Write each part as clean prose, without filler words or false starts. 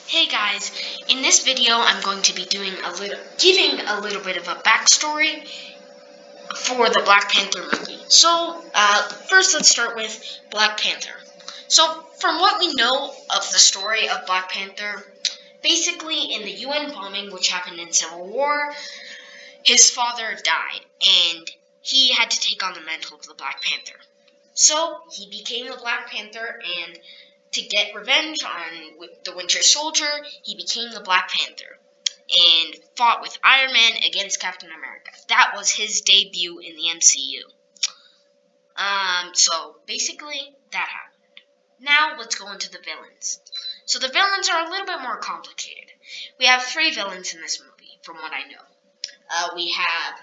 Hey guys, in this video I'm going to be giving a little bit of a backstory for the Black Panther movie. So, first let's start with Black Panther. So, from what we know of the story of Black Panther, basically in the UN bombing which happened in Civil War, his father died and he had to take on the mantle of the Black Panther. So, he became the Black Panther, and to get revenge on the Winter Soldier, he became the Black Panther and fought with Iron Man against Captain America. That was his debut in the MCU. So basically, that happened. Now let's go into the villains. So the villains are a little bit more complicated. We have 3 villains in this movie, from what I know. We have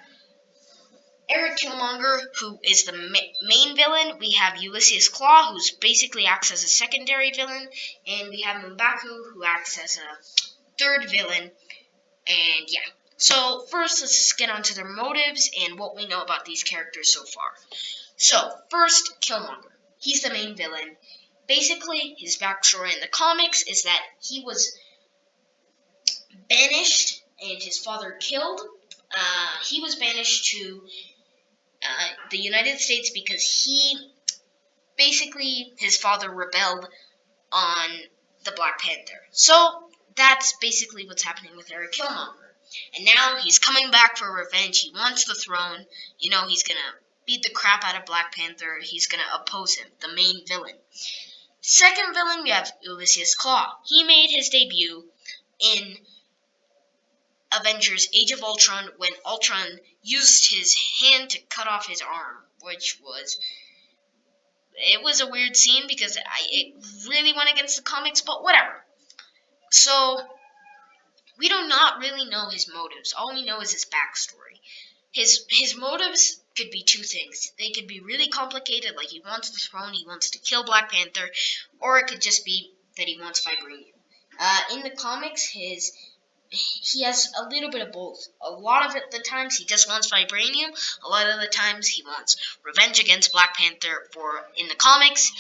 Eric Killmonger, who is the main villain. We have Ulysses Claw, who basically acts as a secondary villain. And we have M'Baku, who acts as a third villain. And yeah. So first, let's just get onto their motives and what we know about these characters so far. So, first, Killmonger. He's the main villain. Basically, his backstory in the comics is that he was banished and his father killed. He was banished to the United States because his father rebelled on the Black Panther. So, that's basically what's happening with Eric Killmonger. And now he's coming back for revenge. He wants the throne. You know, he's gonna beat the crap out of Black Panther. He's gonna oppose him, the main villain. Second villain, we have Ulysses Claw. He made his debut in Avengers Age of Ultron when Ultron used his hand to cut off his arm, which was a weird scene because it really went against the comics, but whatever. So, we do not really know his motives. All we know is his backstory. His motives could be 2 things. They could be really complicated, like he wants the throne, he wants to kill Black Panther, or it could just be that he wants vibranium. In the comics, he has a little bit of both. A lot of the times he just wants vibranium. A lot of the times he wants revenge against Black Panther. In the comics,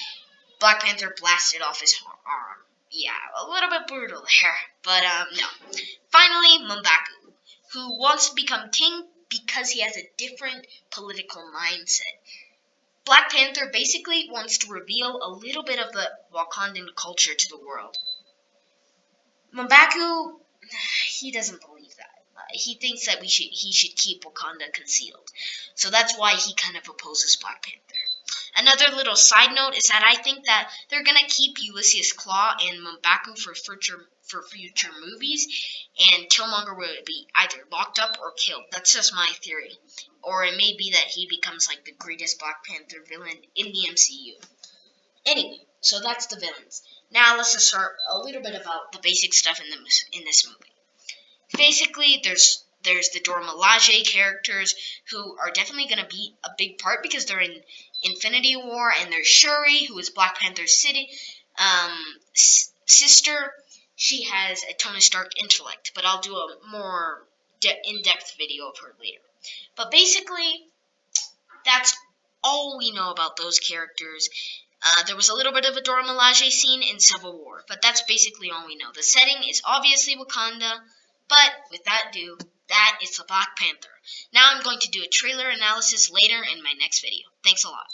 Black Panther blasted off his arm. Yeah, a little bit brutal there, but no. Finally, M'Baku, who wants to become king because he has a different political mindset. Black Panther basically wants to reveal a little bit of the Wakandan culture to the world. M'Baku, he doesn't believe that. He thinks that he should keep Wakanda concealed. So that's why he kind of opposes Black Panther. Another little side note is that I think that they're going to keep Ulysses Claw and M'Baku for future movies, and Killmonger will be either locked up or killed. That's just my theory. Or it may be that he becomes like the greatest Black Panther villain in the MCU. Anyway, so that's the villains. Now let's just start a little bit about the basic stuff in this movie. Basically, there's the Dora Milaje characters who are definitely going to be a big part because they're in Infinity War, and there's Shuri, who is Black Panther's sister. She has a Tony Stark intellect, but I'll do a more in-depth video of her later. But basically, that's all we know about those characters. There was a little bit of a Dora Milaje scene in Civil War, but that's basically all we know. The setting is obviously Wakanda, but with that is the Black Panther. Now I'm going to do a trailer analysis later in my next video. Thanks a lot.